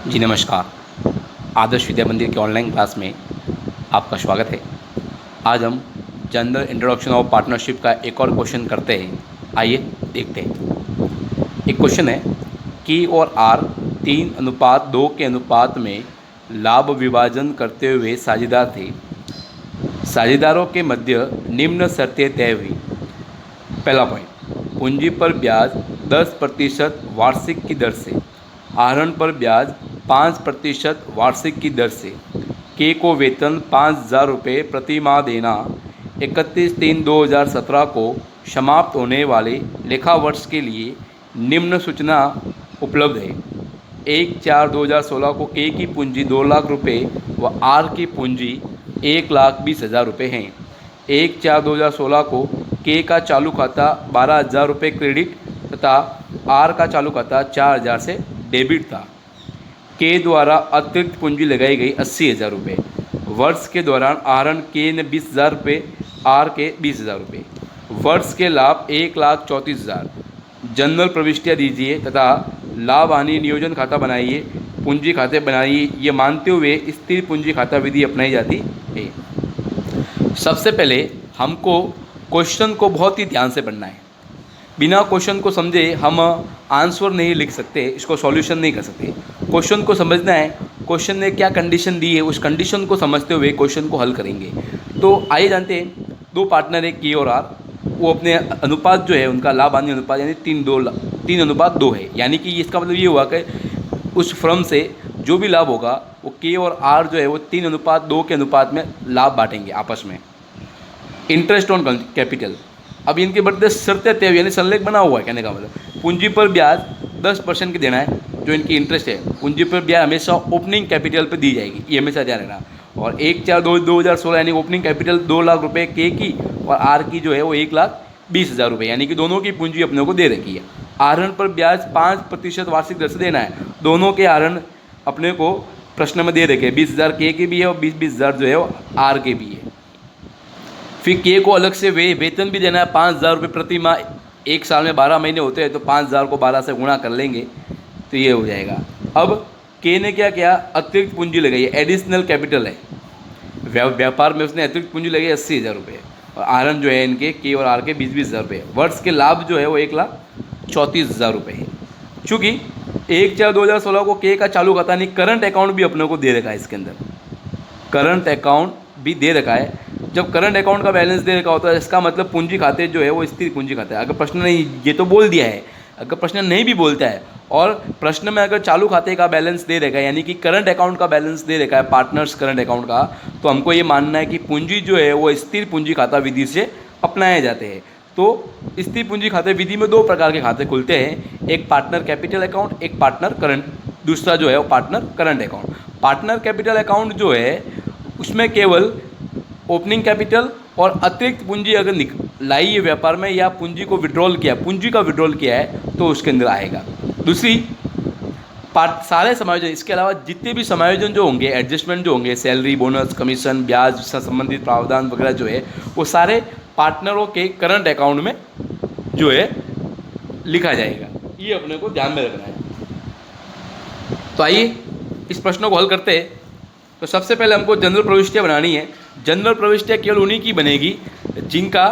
जी नमस्कार। आदर्श विद्या मंदिर के ऑनलाइन क्लास में आपका स्वागत है। आज हम जनरल इंट्रोडक्शन ऑफ पार्टनरशिप का एक और क्वेश्चन करते हैं। आइए देखते हैं। एक क्वेश्चन है, के और आर 3:2 के अनुपात में लाभ विभाजन करते हुए साझेदार थे। साझेदारों के मध्य निम्न शर्तें तय हुई। पहला पॉइंट, पूंजी पर ब्याज 10% वार्षिक की दर से, आहरण पर ब्याज 5% वार्षिक की दर से, के को वेतन 5,000 रुपये प्रति माह देना, 31/3/2017 को समाप्त होने वाले लेखा वर्ष के लिए निम्न सूचना उपलब्ध है। 1/4/2016 को के की पूंजी 2 लाख रुपये व आर की पूंजी 1,20,000 रुपये हैं। 1/4/2016 को के का चालू खाता 12,000 रुपये क्रेडिट तथा आर का चालू खाता 4,000 से डेबिट था। के द्वारा अतिरिक्त पूंजी लगाई गई 80,000 रुपये। वर्ष के दौरान आहरण के ने 20,000 रुपये, आर के 20,000 रुपये। वर्ष के लाभ 1,34,000। जनरल प्रविष्टियाँ दीजिए तथा लाभ हानि नियोजन खाता बनाइए, पूंजी खाते बनाइए। ये मानते हुए स्थिर पूंजी खाता विधि अपनाई जाती है। सबसे पहले हमको क्वेश्चन को बहुत ही ध्यान से पढ़ना है। बिना क्वेश्चन को समझे हम आंसर नहीं लिख सकते, इसको सॉल्यूशन नहीं कर सकते। क्वेश्चन को समझना है, क्वेश्चन ने क्या कंडीशन दी है, उस कंडीशन को समझते हुए क्वेश्चन को हल करेंगे। तो आइए जानते हैं, दो पार्टनर है के और आर, वो अपने अनुपात जो है उनका लाभ हानि अनुपात यानी 3:2 है। यानी कि इसका मतलब ये हुआ कि उस फर्म से जो भी लाभ होगा वो के और आर जो है वो 3:2 के अनुपात में लाभ बांटेंगे आपस में। इंटरेस्ट ऑन कैपिटल, अब इनके बढ़ते शर्तें तय हुई, यानी संलेख बना हुआ है। कहने का मतलब पूंजी पर ब्याज 10% की देना है, जो इनकी इंटरेस्ट है। पूंजी पर ब्याज हमेशा ओपनिंग कैपिटल पर दी जाएगी, ये हमेशा ध्यान रखना। और 1/4/2016 यानी ओपनिंग कैपिटल 2 लाख रुपये के की और आर की जो है वो 1,20,000 रुपये, यानी कि दोनों की पूंजी अपने को दे रखी है। आहरण पर ब्याज 5% वार्षिक दर से देना है। दोनों के आहरण अपने को प्रश्न में दे रखे, 20,000 के भी है और 20,000 जो है वो आर के भी है। फिर के को अलग से वेतन भी देना है 5,000 रुपये प्रति माह। एक साल में 12 महीने होते हैं, तो 5,000 को 12 से गुणा कर लेंगे तो ये हो जाएगा। अब के ने क्या किया, अतिरिक्त पूंजी लगाई है, एडिशनल कैपिटल है। व्यापार में उसने अतिरिक्त पूंजी लगाई 80,000 रुपये, और आहरण जो है इनके के और आर के 20,000 रुपये। वर्ष के लाभ जो है वो 1,34,000 रुपये है। चूँकि 1/4/2016 को के का चालू खाता नहीं, करंट अकाउंट भी अपने को दे रखा है। इसके अंदर करंट अकाउंट भी दे रखा है। जब करंट अकाउंट का बैलेंस दे रखा होता है, इसका मतलब पूंजी खाते जो है वो स्थिर पूंजी खाता है। अगर प्रश्न नहीं ये तो बोल दिया है, अगर प्रश्न नहीं भी बोलता है और प्रश्न में अगर चालू खाते का बैलेंस दे रखा है, यानी कि करंट अकाउंट का बैलेंस दे रखा है, पार्टनर्स करंट अकाउंट का, तो हमको ये मानना है कि पूंजी जो है वो स्थिर पूंजी खाता विधि से अपनाए जाते हैं। तो स्थिर पूंजी खाते विधि में 2 प्रकार के खाते खुलते हैं, एक पार्टनर कैपिटल अकाउंट, एक पार्टनर करंट, दूसरा जो है वो partner current account. Partner capital account जो है उसमें केवल ओपनिंग कैपिटल और अतिरिक्त पूंजी अगर लाई है व्यापार में, या पूंजी को विड्रॉल किया, पूंजी का विड्रॉल किया है, तो उसके अंदर आएगा। दूसरी सारे समायोजन, इसके अलावा जितने भी समायोजन जो होंगे, एडजस्टमेंट जो होंगे, सैलरी, बोनस, कमीशन, ब्याज से संबंधित प्रावधान वगैरह जो है, वो सारे पार्टनरों के करंट अकाउंट में जो है लिखा जाएगा। ये अपने को ध्यान में रखना है। तो आइए इस प्रश्नों को हल करते हैं। तो सबसे पहले हमको जनरल प्रविष्टियाँ बनानी है। जनरल प्रविष्टियाँ केवल उन्हीं की बनेगी जिनका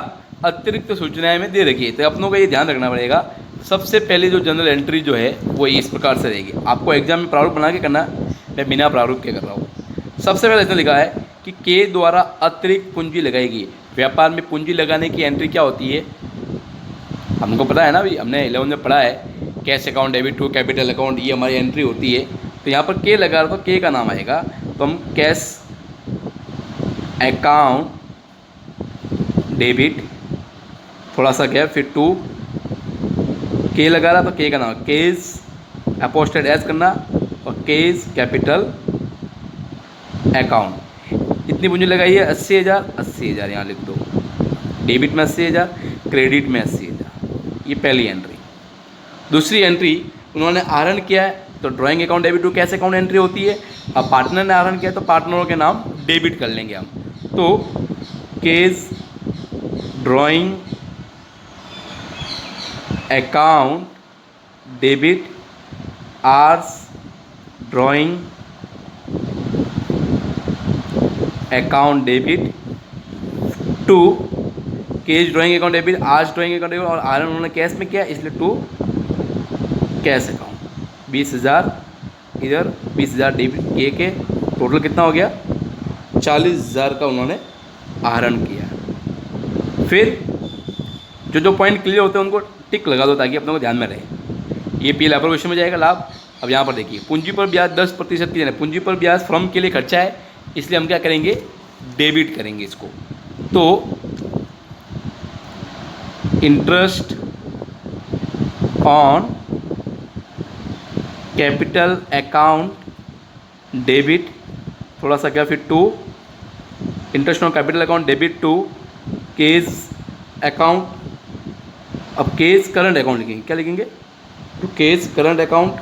अतिरिक्त सूचनाएं में दे रखी है। तो अपनों को ये ध्यान रखना पड़ेगा। सबसे पहले जो जनरल एंट्री जो है वो इस प्रकार से रहेगी। आपको एग्जाम में प्रारूप बना के करना, मैं बिना प्रारूप के कर रहा हूँ। सबसे पहले इसमें लिखा है कि के द्वारा अतिरिक्त पूंजी लगाएगी। व्यापार में पूंजी लगाने की एंट्री क्या होती है, हमको पता है ना, अभी हमने 11 में पढ़ा है, cash account, debit to capital account, ये हमारी एंट्री होती है। तो यहाँ पर के लगा रहा तो के का नाम आएगा, तो हम कैश अकाउंट डेबिट, थोड़ा सा गैप, फिर टू के लगा रहा तो के का नाम केस अपोस्टेड एस करना, और केस कैपिटल अकाउंट। इतनी पूंजी लगाई है 80,000 यहाँ लिख दो। डेबिट में 80,000, क्रेडिट में 80,000, ये पहली एंट्री। दूसरी एंट्री, उन्होंने आहरण किया है तो drawing account debit to cash account entry होती है। अब पार्टनर ने आहरण किया तो पार्टनरों के नाम डेबिट कर लेंगे हम। तो K's drawing account debit R's drawing account debit to cash drawing account debit, आज ड्राइंग अकाउंट डेबिट और आर उन्होंने कैश में किया इसलिए टू कैश अकाउंट। 20,000 इधर 20,000 डेबिट के टोटल कितना हो गया 40,000 का उन्होंने आहरण किया। फिर जो जो पॉइंट क्लियर होते हैं उनको टिक लगा दो ताकि अपने को ध्यान में रहे। ये पीएल एप्रोवेशन में जाएगा लाभ। अब यहाँ पर देखिए पूंजी पर ब्याज 10% की देना, पूंजी पर ब्याज फर्म के लिए खर्चा है इसलिए हम क्या करेंगे डेबिट करेंगे इसको। तो interest on capital account debit थोड़ा सा क्या फिर to interest on capital account debit to K's account. अब केस करंट अकाउंट लिखेंगे, क्या लिखेंगे to K's current account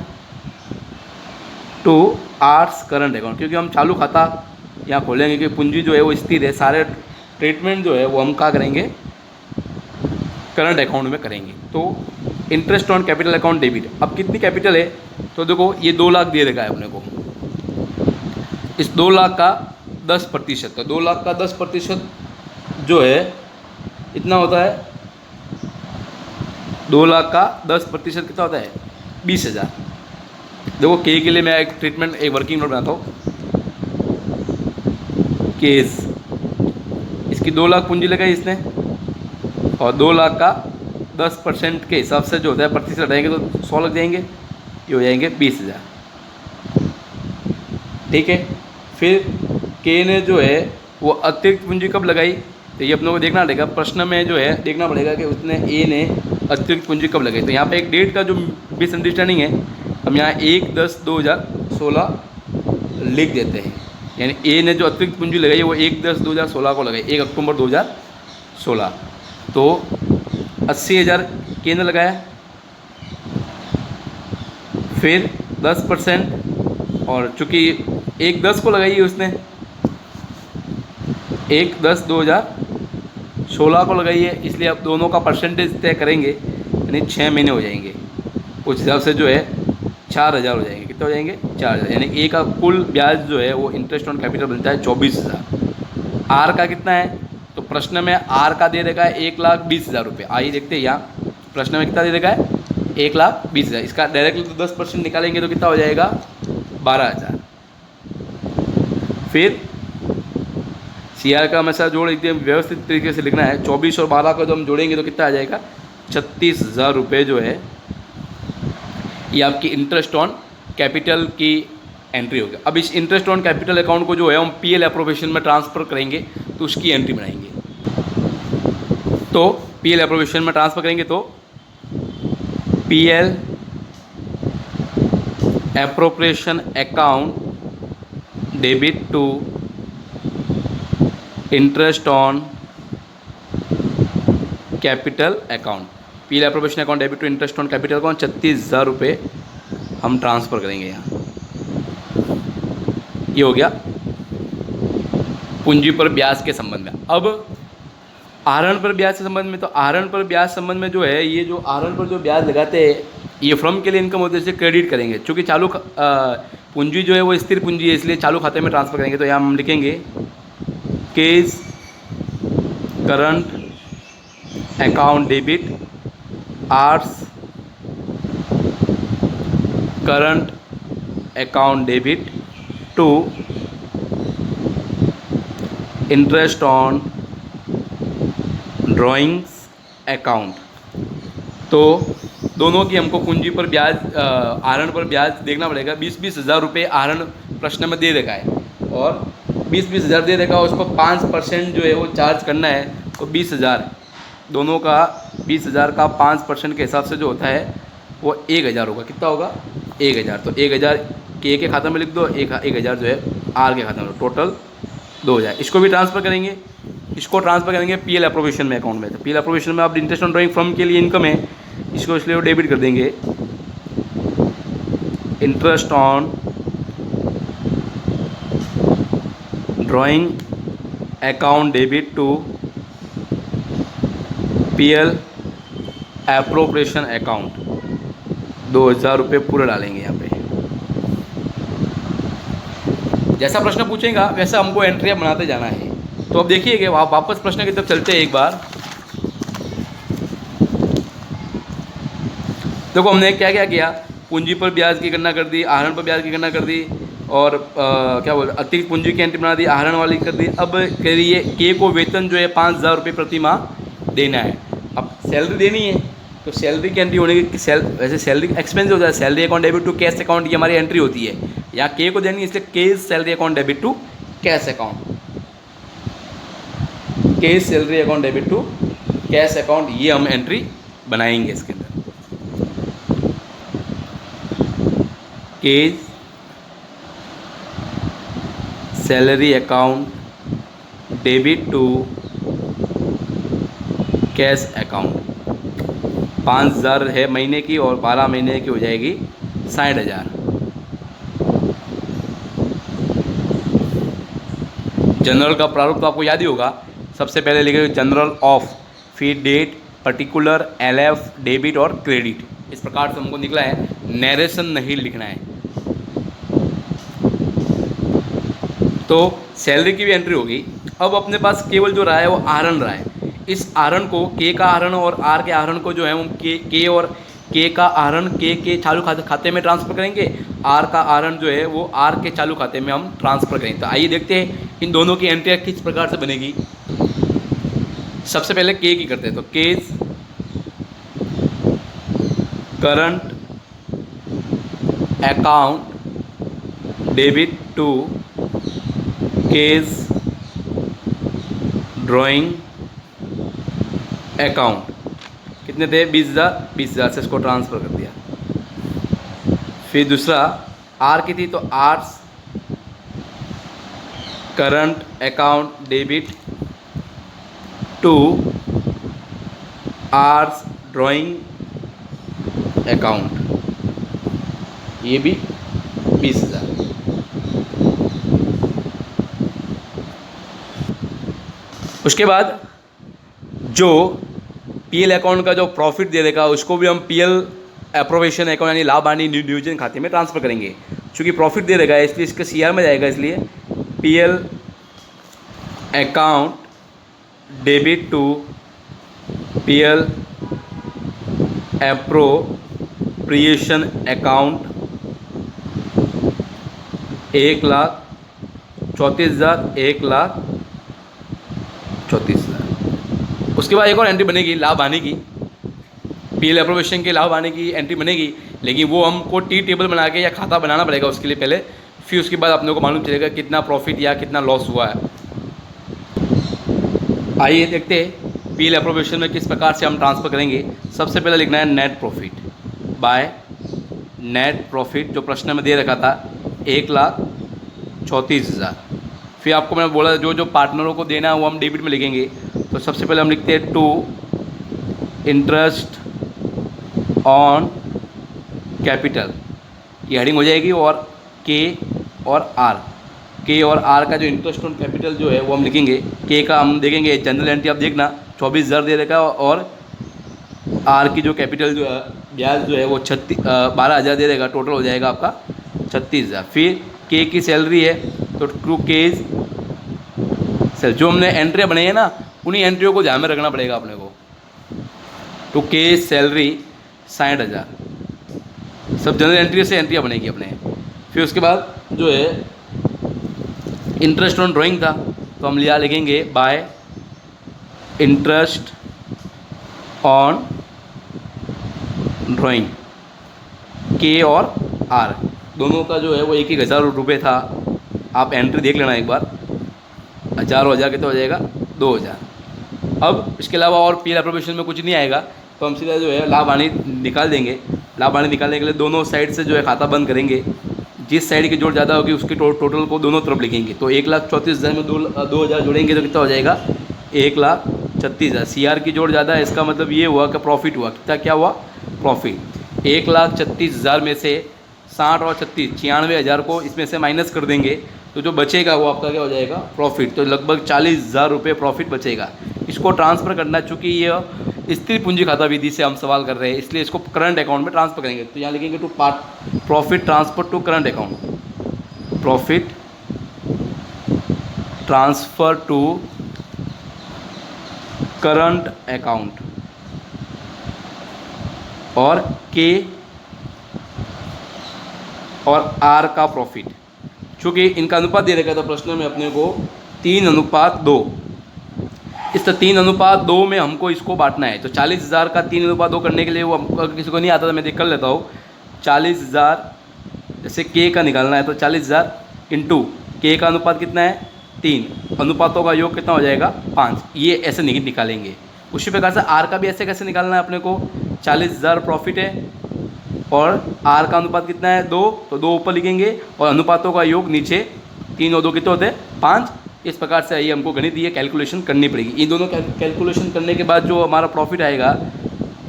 to R's current account, क्योंकि हम चालू खाता यहाँ खोलेंगे कि पूंजी जो है वो स्थिर है, सारे ट्रीटमेंट जो है वो हम क्या करेंगे करंट अकाउंट में करेंगे। तो interest on capital account debit, अब कितनी कैपिटल है तो देखो ये 2 लाख दे रखा है अपने को, इस 2 लाख का 10%, तो 2 लाख का 10% जो है इतना होता है 2 लाख का 10% कितना होता है 20,000। देखो के लिए मैं एक ट्रीटमेंट एक वर्किंग नोट बनाता हूँ। केस इसकी 2 लाख पूंजी लगाई इसने और 2 लाख का 10% के हिसाब से जो होता है प्रतिशत हटाएंगे तो 100 लग जाएंगे, ये हो जाएंगे 20,000। ठीक है, फिर के ने जो है वो अतिरिक्त पूंजी कब लगाई तो ये अपने को देखना पड़ेगा, प्रश्न में जो है देखना पड़ेगा कि उसने ए ने अतिरिक्त पूंजी कब लगाई। तो यहाँ पे एक डेट का जो मिसअंडरस्टैंडिंग है हम यहाँ 1/10/2016 लिख देते हैं, यानी ए ने जो अतिरिक्त पूंजी लगाई है वो 1/10/2016 को लगाई, 1 अक्टूबर 2016। तो 80,000 के ने लगाया, फिर 10% और चूँकि 1/10 को लगाई है उसने 1/10/2016 को लगाई है, इसलिए अब दोनों का परसेंटेज तय करेंगे यानी 6 महीने हो जाएंगे, उस हिसाब से जो है 4,000 हो जाएंगे। कितने हो जाएंगे 4,000, यानी ए का कुल ब्याज जो है वो इंटरेस्ट ऑन कैपिटल बनता है 24,000। आर का कितना है तो प्रश्न में आर का दे रखा है 1,20,000 रुपये। आइए देखते हैं यहाँ प्रश्न में कितना दे रखा है 1,20,000, इसका डायरेक्टली तो 10% निकालेंगे तो कितना हो जाएगा 12,000। फिर सीआर का हमेशा जोड़ एकदम व्यवस्थित तरीके से लिखना है, 24 और 12 को जब हम जोड़ेंगे तो कितना आ जाएगा 36,000 रुपये जो है ये आपकी इंटरेस्ट ऑन कैपिटल की एंट्री होगी। अब इस इंटरेस्ट ऑन कैपिटल अकाउंट को जो है हम पीएल एप्रोवेशन में ट्रांसफ़र करेंगे तो उसकी एंट्री बनाएंगे। तो पीएल एप्रोवेशन में ट्रांसफ़र करेंगे तो PL appropriation account debit to interest on capital account, PL appropriation account debit to interest on capital account 36,000 रुपये हम ट्रांसफ़र करेंगे यहाँ। ये हो गया पूंजी पर ब्याज के संबंध में। अब आहरण पर ब्याज के संबंध में, तो आहरण पर ब्याज संबंध में जो है ये जो आहरण पर जो ब्याज लगाते हैं ये फर्म के लिए इनकम होते है, इसे क्रेडिट करेंगे। चूँकि चालू पूंजी जो है वो स्थिर पूंजी है इसलिए चालू खाते में ट्रांसफ़र करेंगे। तो यहाँ हम लिखेंगे K's current account debit R's current account debit to interest on drawings account. तो दोनों की हमको पूंजी पर ब्याज आहरण पर ब्याज देखना पड़ेगा। 20,000 रुपये आहरण प्रश्न में दे रखा है और 20,000 दे रखा है, उसको 5% जो है वो चार्ज करना है। तो 20,000 दोनों का 20,000 का 5% के हिसाब से जो होता है वो 1,000 होगा। कितना होगा 1,000। तो 1,000 के खाते में लिख दो, 1,000 जो है आर के खाते में, टोटल 2,000। इसको भी ट्रांसफ़र करेंगे, इसको ट्रांसफ़र करेंगे पीएल एप्रोवेशन में अकाउंट में। तो पीएल एप्रोवेशन में आप इंटरेस्ट ऑन ड्राइंग फर्म के लिए इनकम है, इसको इसलिए वो डेबिट कर देंगे interest on drawing account debit to PL appropriation account 2,000 रुपये पूरे डालेंगे यहाँ पे। जैसा प्रश्न पूछेगा वैसा हमको एंट्रियाँ बनाते जाना है। तो अब देखिए कि वापस प्रश्न की तरफ चलते हैं एक बार। देखो हमने क्या क्या किया, पूंजी पर ब्याज की गणना कर दी, आहरण पर ब्याज की गणना कर दी, और क्या बोलते अतिरिक्त पूंजी की एंट्री बना दी, आहरण वाली कर दी। अब कह रही है के को वेतन जो है 5,000 रुपये प्रति माह देना है। अब सैलरी देनी है तो सैलरी की एंट्री होने की वैसे सैलरी एक्सपेंस होता है, salary account debit to cash account, ये हमारी एंट्री होती है। यहाँ के को देनी है इसलिए के salary account debit to cash account, के salary account debit to cash account, ये हम एंट्री बनाएंगे इसके अंदर। Case salary account debit to cash account, 5,000 है महीने की और 12 महीने की हो जाएगी 60,000। जनरल का प्रारूप तो आपको याद ही होगा, सबसे पहले लिखे जनरल ऑफ, फिर डेट, पर्टिकुलर, एलएफ, डेबिट और क्रेडिट। इस प्रकार से हमको निकला है, नरेशन नहीं लिखना है। तो सैलरी की भी एंट्री होगी। अब अपने पास केवल जो रहा है वो आहरण रहा है। इस आहरण को के का आहरण और आर के आहरण को जो है हम के और के का आहरण के चालू खाते में ट्रांसफ़र करेंगे, आर का आहरण जो है वो आर के चालू खाते में हम ट्रांसफ़र करेंगे। तो आइए देखते हैं इन दोनों की एंट्री किस प्रकार से बनेगी। सबसे पहले के की करते हैं, तो K's current account debit to K's drawing account, कितने थे 20,000, 20,000 से इसको ट्रांसफ़र कर दिया। फिर दूसरा आर की थी तो R's current account debit to R's drawing account, ये भी 20,000। उसके बाद जो पीएल अकाउंट का जो प्रॉफिट दे देगा उसको भी हम पीएल अप्रोवेशन अकाउंट यानी लाभ हानि डिवीजन खाते में ट्रांसफ़र करेंगे। क्योंकि प्रॉफिट दे देगा इसलिए इसके सीआर में जाएगा, इसलिए PL account debit to PL appropriation account 1,34,000, 1,34,000। उसके बाद एक और एंट्री बनेगी लाभ हानि की, पीएल एप्रोवेशन के लाभ हानि की एंट्री बनेगी, लेकिन वो हमको टी टेबल बना के या खाता बनाना पड़ेगा उसके लिए पहले। फिर उसके बाद अपने को मालूम चलेगा कितना प्रॉफिट या कितना लॉस हुआ है। आइए देखते हैं पीएल एप्रोवेशन में किस प्रकार से हम ट्रांसफ़र करेंगे। सबसे पहले लिखना है net profit by net profit, जो प्रश्न में दे रखा था 1,34,000। फिर आपको मैंने बोला जो जो पार्टनरों को देना है वो हम डेबिट में लिखेंगे। तो सबसे पहले हम लिखते हैं टू इंटरेस्ट ऑन कैपिटल, ये हेडिंग हो जाएगी, और के और आर, के और आर का जो इंटरेस्ट ऑन कैपिटल जो है वो हम लिखेंगे। के का हम देखेंगे जनरल एंट्री, आप देखना 24,000 दे देगा, और आर की जो कैपिटल जो है ब्याज जो है वो 12,000 दे देगा, टोटल हो जाएगा आपका 36,000। फिर के की सैलरी है तो टू केज सैलरी, जो हमने एंट्री बनाई है ना उन्हीं एंट्रियों को ध्यान में रखना पड़ेगा अपने को। टू केज सैलरी 60,000, सब जनरल एंट्री से एंट्रियाँ बनेगी अपने। फिर उसके बाद जो है इंटरेस्ट ऑन ड्राइंग था तो हम लिया लिखेंगे बाय इंटरेस्ट ऑन ड्राइंग, के और आर दोनों का जो है वो 1,000 रुपये था। आप एंट्री देख लेना एक बार, 1,000 कितना हो जाएगा 2,000। अब इसके अलावा और पीएल एप्रोप्रिएशन में कुछ नहीं आएगा तो हम सीधा जो है लाभ हानि निकाल देंगे। लाभ हानि निकालने के लिए दोनों साइड से जो है खाता बंद करेंगे, जिस साइड की जोड़ ज़्यादा होगी उसकी टोटल को दोनों तरफ लिखेंगे। तो 1,34,000 में 2,000 जोड़ेंगे तो कितना हो जाएगा 1,36,000। सीआर की जोड़ ज़्यादा है, इसका मतलब ये हुआ कि प्रॉफिट हुआ, कितना क्या हुआ प्रॉफिट। 1,36,000 में से 60 और 36 96,000 को इसमें से माइनस कर देंगे तो जो बचेगा वो आपका क्या हो जाएगा प्रॉफिट। तो लगभग 40,000 रुपये प्रॉफिट बचेगा। इसको ट्रांसफ़र करना, चूँकि ये स्थिर पूंजी खाता विधि से हम सवाल कर रहे हैं इसलिए इसको करंट अकाउंट में ट्रांसफ़र करेंगे। तो यहाँ लिखेंगे to part profit transfer to current account, profit transfer to current account, और के और आर का प्रॉफिट। चूँकि इनका अनुपात दे रखा था प्रश्न में अपने को 3:2। इस 3:2 में हमको इसको बांटना है। तो 40,000 का 3:2 करने के लिए वो अगर किसी को नहीं आता तो मैं देख कर लेता हूँ। 40,000 जैसे के का निकालना है तो 40,000 इंटू के का अनुपात कितना है 3, अनुपातों का योग कितना हो जाएगा 5। ये ऐसे नहीं निकालेंगे। उसी प्रकार से आर का भी ऐसे कैसे निकालना है अपने को। 40,000 प्रॉफिट है और आर का अनुपात कितना है 2, तो 2 ऊपर लिखेंगे और अनुपातों का योग नीचे। 3 और 2 कितने होते हैं 5। इस प्रकार से ये हमको गणित ये कैलकुलेशन करनी पड़ेगी। ये दोनों कैलकुलेशन करने के बाद जो हमारा प्रॉफिट आएगा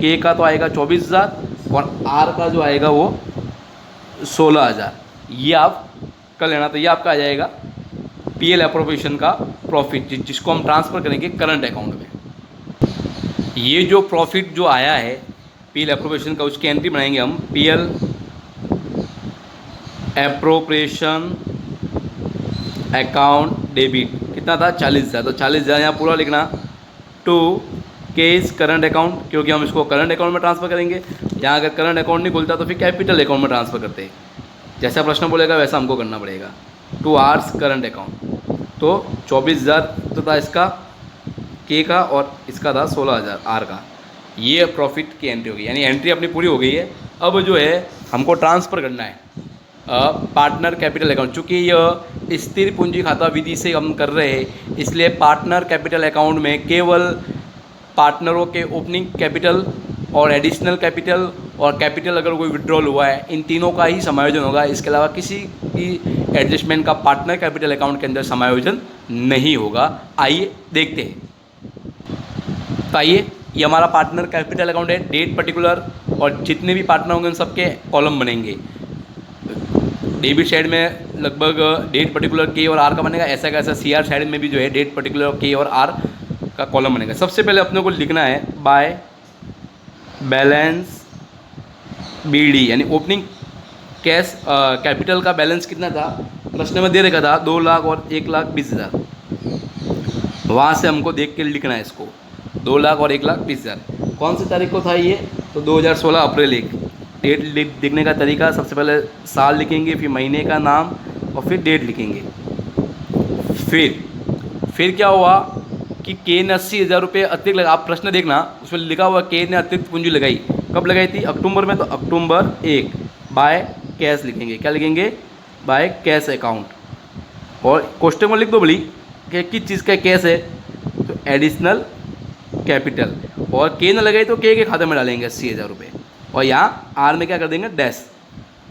के का तो आएगा 24,000 और आर का जो आएगा वो 16,000। ये आप कर लेना। तो ये आपका आ जाएगा पीएल एप्रोप्रिएशन का प्रॉफिट, जिसको हम ट्रांसफ़र करेंगे करंट अकाउंट में। ये जो प्रॉफिट जो आया है पीएल एप्रोप्रिएशन का, उसकी एंट्री बनाएंगे हम। पीएल एप्रोप्रिएशन अकाउंट डेबिट कितना था 40,000, तो 40,000 यहाँ पूरा लिखना टू केस करंट अकाउंट, क्योंकि हम इसको करंट अकाउंट में ट्रांसफ़र करेंगे। यहाँ अगर करंट अकाउंट नहीं खुलता तो फिर कैपिटल अकाउंट में ट्रांसफ़र करते हैं। जैसा प्रश्न बोलेगा वैसा हमको करना पड़ेगा। टू आर्स करंट अकाउंट, तो 24,000 तो था इसका के का और इसका था 16,000 आर का। ये प्रॉफिट की एंट्री होगी, यानी एंट्री अपनी पूरी हो गई है। अब जो है हमको ट्रांसफ़र करना है पार्टनर कैपिटल अकाउंट। चूँकि यह स्थिर पूंजी खाता विधि से हम कर रहे हैं, इसलिए पार्टनर कैपिटल अकाउंट में केवल पार्टनरों के ओपनिंग कैपिटल और एडिशनल कैपिटल और कैपिटल अगर कोई विड्रॉल हुआ है, इन तीनों का ही समायोजन होगा। इसके अलावा किसी भी एडजस्टमेंट का पार्टनर कैपिटल अकाउंट के अंदर समायोजन नहीं होगा। आइए देखते हैं। तो आइए, ये हमारा पार्टनर कैपिटल अकाउंट है। डेट पर्टिकुलर और जितने भी पार्टनर होंगे उन सबके कॉलम बनेंगे। डेबिट साइड में लगभग डेट पर्टिकुलर के और आर का बनेगा। ऐसा कैसा सीआर साइड में भी जो है डेट पर्टिकुलर के और आर का कॉलम बनेगा। सबसे पहले अपने को लिखना है बाय बैलेंस बीडी, यानी ओपनिंग कैश कैपिटल का बैलेंस कितना था प्रश्न में दे रखा था 2 लाख और 1,20,000। वहाँ से हमको देख के लिखना है इसको 2 लाख और 1,20,000। कौन सी तारीख को था ये, तो 2016 अप्रैल 1। डेट लिखने का तरीका, सबसे पहले साल लिखेंगे, फिर महीने का नाम और फिर डेट लिखेंगे। फिर क्या हुआ कि के ने 80,000 रुपये अतिरिक्त लगा। आप प्रश्न देखना, उसमें लिखा हुआ के ने अतिरिक्त पूंजी लगाई। कब लगाई थी, अक्टूबर में, तो अक्टूबर 1 बाय कैश लिखेंगे। क्या लिखेंगे, बाय कैश अकाउंट। और क्वेश्चन में लिख दो बोली कि किस चीज़ का कैश है, तो एडिशनल कैपिटल। और के न लगाई तो के खाते में डालेंगे 80,000 रुपये, और यहाँ आर में क्या कर देंगे डैश।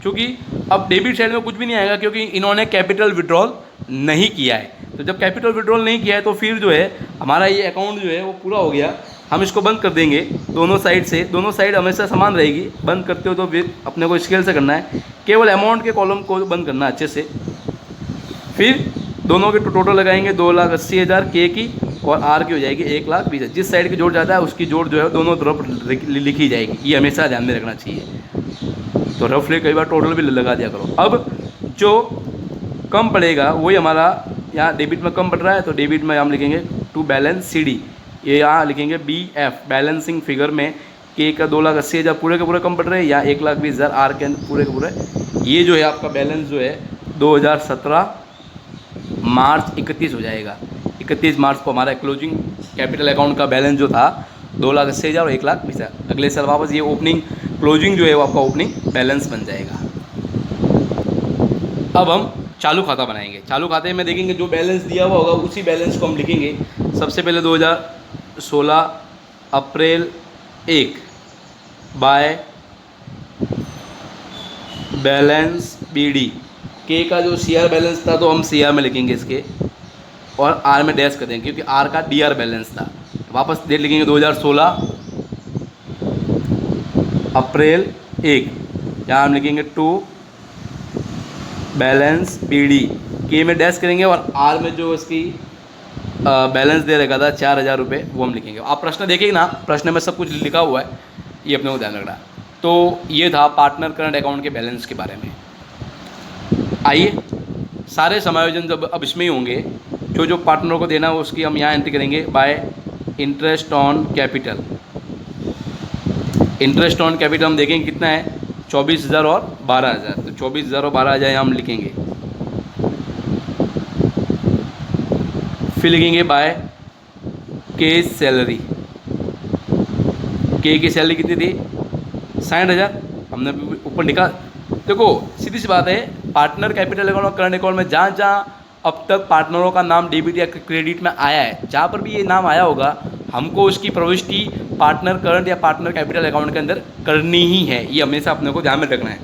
क्योंकि अब डेबिट साइड में कुछ भी नहीं आएगा, क्योंकि इन्होंने कैपिटल विड्रॉल नहीं किया है। तो जब कैपिटल विड्रॉल नहीं किया है तो फिर जो है हमारा ये अकाउंट जो है वो पूरा हो गया। हम इसको बंद कर देंगे दोनों साइड से। दोनों साइड हमेशा समान रहेगी। बंद करते हो तो फिर अपने को स्केल से करना है, केवल अमाउंट के कॉलम को बंद करना है अच्छे से। फिर दोनों के टोटल लगाएंगे 2,80,000 के की, और आर की हो जाएगी 1,20,000। जिस साइड की जोड़ जाता है उसकी जोड़ जो है दोनों तरफ लिखी जाएगी। ये हमेशा ध्यान में रखना चाहिए। तो रफली कई बार टोटल भी लगा दिया करो। अब जो कम पड़ेगा वही हमारा यहाँ डेबिट में कम पड़ रहा है, तो डेबिट में हम लिखेंगे टू बैलेंस सी डी। ये यहाँ लिखेंगे बी एफ, बैलेंसिंग फिगर में के का 2,80,000 पूरे के पूरे कम पड़ रहे हैं, यहाँ 1,20,000 आर के अंदर पूरे के पूरे। ये जो है आपका बैलेंस जो है 2017 मार्च 31 हो जाएगा। 31 मार्च को हमारा क्लोजिंग कैपिटल अकाउंट का बैलेंस जो था 2,80,000 और 1,20,000। अगले साल वापस ये ओपनिंग क्लोजिंग जो है वो आपका ओपनिंग बैलेंस बन जाएगा। अब हम चालू खाता बनाएंगे। चालू खाते में देखेंगे जो बैलेंस दिया हुआ होगा उसी बैलेंस को हम लिखेंगे। सबसे पहले 2016 अप्रैल 1 बाय बैलेंस बीडी। के का जो सीआर बैलेंस था तो हम सीआर में लिखेंगे इसके, और आर में डैश कर देंगे क्योंकि आर का डीआर बैलेंस था। वापस डेट लिखेंगे 2016 अप्रैल 1। यहाँ हम लिखेंगे टू बैलेंस बीडी। के में डैश करेंगे और आर में जो इसकी बैलेंस दे रखा था 4,000 रुपये वो हम लिखेंगे। आप प्रश्न देखिए ना, प्रश्न में सब कुछ लिखा हुआ है, ये अपने को ध्यान रखना। तो ये था पार्टनर करंट अकाउंट के बैलेंस के बारे में। आइए, सारे समायोजन जब अब इसमें ही होंगे जो जो पार्टनर को देना है उसकी हम यहाँ एंट्री करेंगे bye interest on capital. Interest on capital हम देखेंगे कितना है, 24,000 और 12,000। तो 24,000 और 12,000 हम लिखेंगे। फिर लिखेंगे बाय के सैलरी। के की सैलरी कितनी थी, 60,000। हमने ऊपर लिखा। देखो सीधी सी बात है, पार्टनर कैपिटल अकाउंट और करंट अकाउंट में जहाँ जहाँ अब तक पार्टनरों का नाम डेबिट या क्रेडिट में आया है, जहाँ पर भी ये नाम आया होगा, हमको उसकी प्रविष्टि पार्टनर करंट या पार्टनर कैपिटल अकाउंट के अंदर करनी ही है। ये हमेशा अपने को ध्यान में रखना है।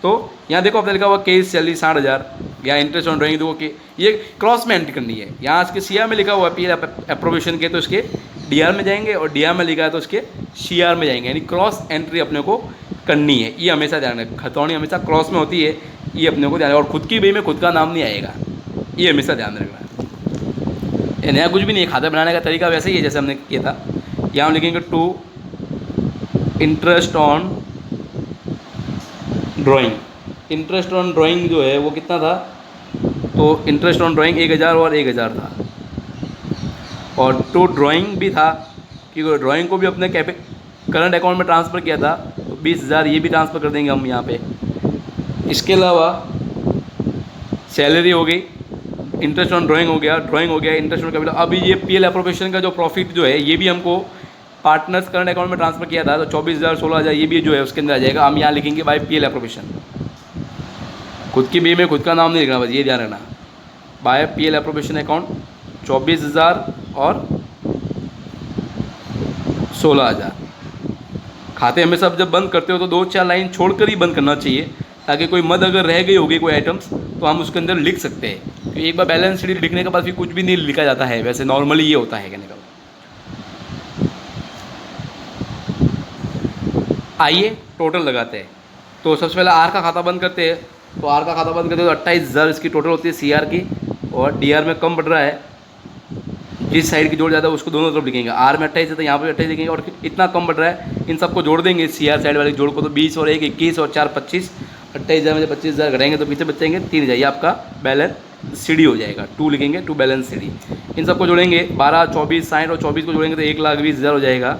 तो यहाँ देखो अपने लिखा हुआ केस सैलरी 60,000 या इंटरेस्ट ऑन ड्राइंग, देखो कि ये क्रॉस में एंट्री करनी है। यहाँ इसके सीआर में लिखा हुआ है पी अप्रोवेशन के, तो इसके डीआर में जाएंगे, और डीआर में लिखा है तो इसके सीआर में जाएंगे, यानी क्रॉस एंट्री अपने को करनी है। ये हमेशा ध्यान रखें, खतौनी हमेशा क्रॉस में होती है, ये अपने को ध्यान। और खुद की बही में खुद का नाम नहीं आएगा, ये हमेशा ध्यान रखना है। ये नया कुछ भी नहीं है, खाता बनाने का तरीका वैसे ही है जैसे हमने किया था। यहाँ हम लिखेंगे to interest on drawing. Interest on drawing जो है वो कितना था, तो इंटरेस्ट ऑन ड्राइंग 1,000 और 1,000 था, और टू ड्राइंग भी था क्योंकि ड्राइंग को भी अपने करंट अकाउंट में ट्रांसफ़र किया था, तो 20,000 ये भी ट्रांसफ़र कर देंगे हम यहाँ पे। इसके अलावा सैलरी हो गई, इंटरेस्ट ऑन ड्राइंग हो गया, इंटरेस्ट ऑन कैपिटल। अभी ये पीएल एप्रोप्रिएशन का जो प्रॉफिट जो है ये भी हमको पार्टनर्स करंट अकाउंट में ट्रांसफ़र किया था, तो 24,000 16,000 ये भी जो है उसके अंदर आ जाएगा। हम यहाँ लिखेंगे बाय पीएल एप्रोप्रिएशन। खुद की बी में खुद का नाम नहीं लिखना, बस ये ध्यान रखना। बाय पीएल एप्रोप्रिएशन अकाउंट 24,000 और 16,000। खाते हमेशा जब बंद करते हो तो 2-4 लाइन छोड़कर ही बंद करना चाहिए, ताकि कोई मद अगर रह गई होगी कोई आइटम्स तो हम उसके अंदर लिख सकते हैं। क्योंकि एक बार बैलेंस शीट लिखने के बाद फिर कुछ भी नहीं लिखा जाता है, वैसे नॉर्मली ये होता है कहने का। आइए टोटल लगाते हैं। तो सबसे पहले आर का खाता बंद करते हैं। तो आर का खाता बंद करते हो तो 28,000 इसकी टोटल होती है सीआर की, और डीआर में कम बढ़ रहा है, जिस साइड की जोड़ ज़्यादा है उसको दोनों तरफ लिखेंगे। आर में 28 है तो यहाँ पर 28 लिखेंगे, और इतना कम बढ़ रहा है इन सबको जोड़ देंगे सीआर साइड वाले जोड़ को, तो 20 और 1 21 और 4 25। 28,000 में 25,000 घटाएंगे तो पीछे बचेंगे 3,000, ये आपका बैलेंस सीडी हो जाएगा। 2 लिखेंगे, 2 बैलेंस सीडी। इन सबको जोड़ेंगे 12 24 60 और 24 को जोड़ेंगे तो 1,20,000 हो जाएगा।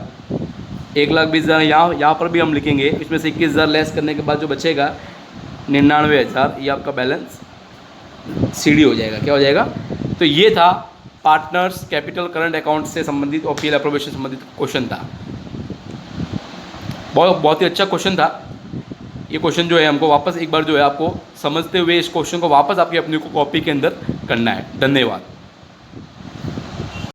1,20,000 यहाँ पर भी हम लिखेंगे। इसमें से 21,000 लेस करने के बाद जो बचेगा 99,000, ये आपका बैलेंस सीडी हो जाएगा। क्या हो जाएगा, तो ये था पार्टनर्स कैपिटल करंट अकाउंट से संबंधित और पीएल एप्रोप्रिएशन से संबंधित क्वेश्चन था। बहुत ही अच्छा क्वेश्चन था। ये क्वेश्चन जो है हमको वापस एक बार जो है आपको समझते हुए इस क्वेश्चन को वापस आपकी अपनी कॉपी के अंदर करना है। धन्यवाद।